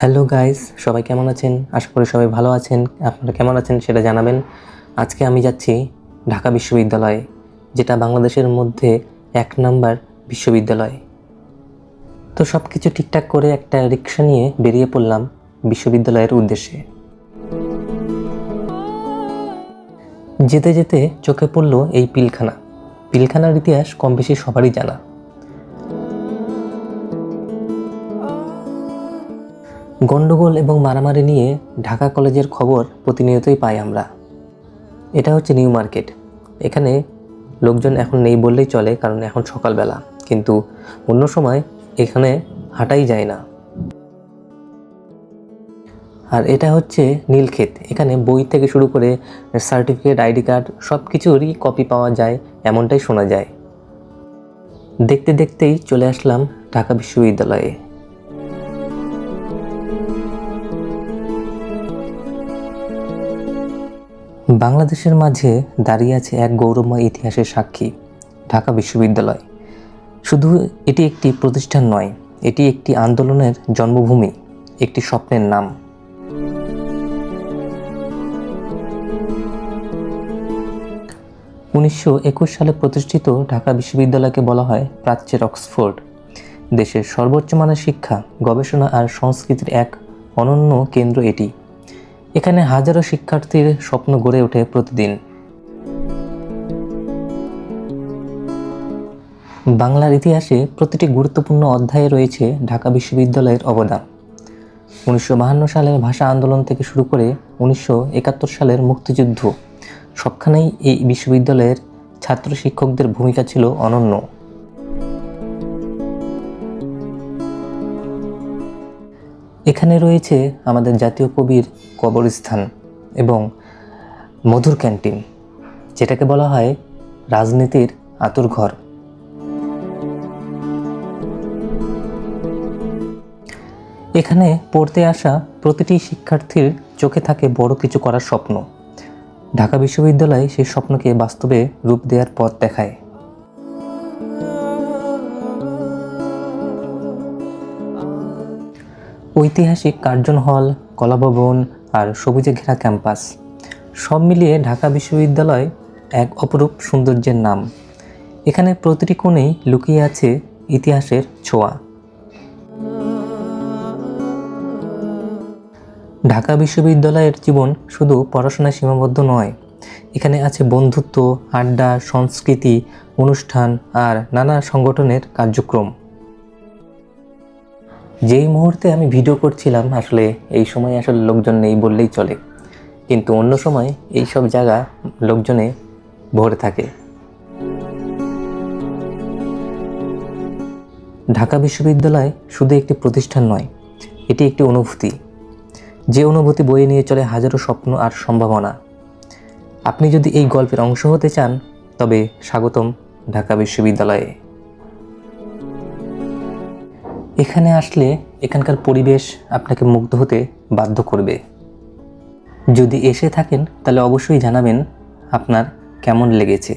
Hello guys, সবাই কেমন আছেন? আশা করি সবাই ভালো আছেন। আপনারা কেমন আছেন সেটা জানাবেন। আজকে আমি যাচ্ছি ঢাকা বিশ্ববিদ্যালয়ে, যেটা বাংলাদেশের মধ্যে 1 নাম্বার বিশ্ববিদ্যালয়। তো সব কিছু ঠিকঠাক করে একটা রিক্সা নিয়ে বেরিয়ে পড়লাম বিশ্ববিদ্যালয়ের উদ্দেশ্যে। যেতে যেতে চোখে পড়ল এই পিলখানা। পিলখানার ইতিহাস কম বেশি সবারই জানা। গন্ডগোল এবং মারামারি নিয়ে ঢাকা কলেজের খবর প্রতিনিয়তই পাই আমরা। এটা হচ্ছে নিউ মার্কেট। এখানে লোকজন এখন নেই বললেই চলে, কারণ এখন সকালবেলা, কিন্তু অন্য সময় এখানে হাঁটাই যায় না। আর এটা হচ্ছে নীলক্ষেত। এখানে বই থেকে শুরু করে সার্টিফিকেট, আইডি কার্ড সব কিছুরই কপি পাওয়া যায়, এমনটাই শোনা যায়। দেখতে দেখতেই চলে আসলাম ঢাকা বিশ্ববিদ্যালয়ে। বাংলাদেশের মাঝে দাঁড়িয়ে আছে এক গৌরবময় ইতিহাসের সাক্ষী, ঢাকা বিশ্ববিদ্যালয়। শুধু এটি একটি প্রতিষ্ঠান নয়, এটি একটি আন্দোলনের জন্মভূমি, একটি স্বপ্নের নাম। উনিশশো 21 সালে প্রতিষ্ঠিত ঢাকা বিশ্ববিদ্যালয়কে বলা হয় প্রাচ্যের অক্সফোর্ড। দেশের সর্বোচ্চ মানের শিক্ষা, গবেষণা আর সংস্কৃতির এক অনন্য কেন্দ্র এটি। এখানে হাজারো শিক্ষার্থীর স্বপ্ন গড়ে ওঠে প্রতিদিন। বাংলার ইতিহাসে প্রতিটি গুরুত্বপূর্ণ অধ্যায়ে রয়েছে ঢাকা বিশ্ববিদ্যালয়ের অবদান। 1952 সালের ভাষা আন্দোলন থেকে শুরু করে 1971 সালের মুক্তিযুদ্ধ, সবখানেই এই বিশ্ববিদ্যালয়ের ছাত্র শিক্ষকদের ভূমিকা ছিল অনন্য। এখানে রয়েছে আমাদের জাতীয় কবির কবরস্থান এবং মধুর ক্যান্টিন, যেটাকে বলা হয় রাজনীতির আঁতুড়ঘর। এখানে পড়তে আসা প্রতিটি শিক্ষার্থীর চোখে থাকে বড় কিছু করার স্বপ্ন। ঢাকা বিশ্ববিদ্যালয় সেই স্বপ্নকে বাস্তবে রূপ দেওয়ার পথ দেখায়। ঐতিহাসিক কার্জন হল, কলাভবন আর সবুজে ঘেরা ক্যাম্পাস, সব মিলিয়ে ঢাকা বিশ্ববিদ্যালয় এক অপরূপ সৌন্দর্যের নাম। এখানে প্রতিটি কোণেই লুকিয়ে আছে ইতিহাসের ছোঁয়া। ঢাকা বিশ্ববিদ্যালয়ের জীবন শুধু পড়াশোনায় সীমাবদ্ধ নয়, এখানে আছে বন্ধুত্ব, আড্ডা, সংস্কৃতি, অনুষ্ঠান আর নানা সংগঠনের কার্যক্রম। যেই মুহূর্তে আমি ভিডিও করছিলাম, আসলে এই সময় আসলে লোকজন নেই বললেই চলে, কিন্তু অন্য সময় এই সব জায়গা লোকজনে ভরে থাকে। ঢাকা বিশ্ববিদ্যালয় শুধু একটি প্রতিষ্ঠান নয়, এটি একটি অনুভূতি, যে অনুভূতি বয়ে নিয়ে চলে হাজারো স্বপ্ন আর সম্ভাবনা। আপনি যদি এই গল্পের অংশ হতে চান, তবে স্বাগতম ঢাকা বিশ্ববিদ্যালয়ে। এখানে আসলে এখানকার পরিবেশ আপনাকে মুগ্ধ হতে বাধ্য করবে। যদি এসে থাকেন তাহলে অবশ্যই জানাবেন আপনার কেমন লেগেছে।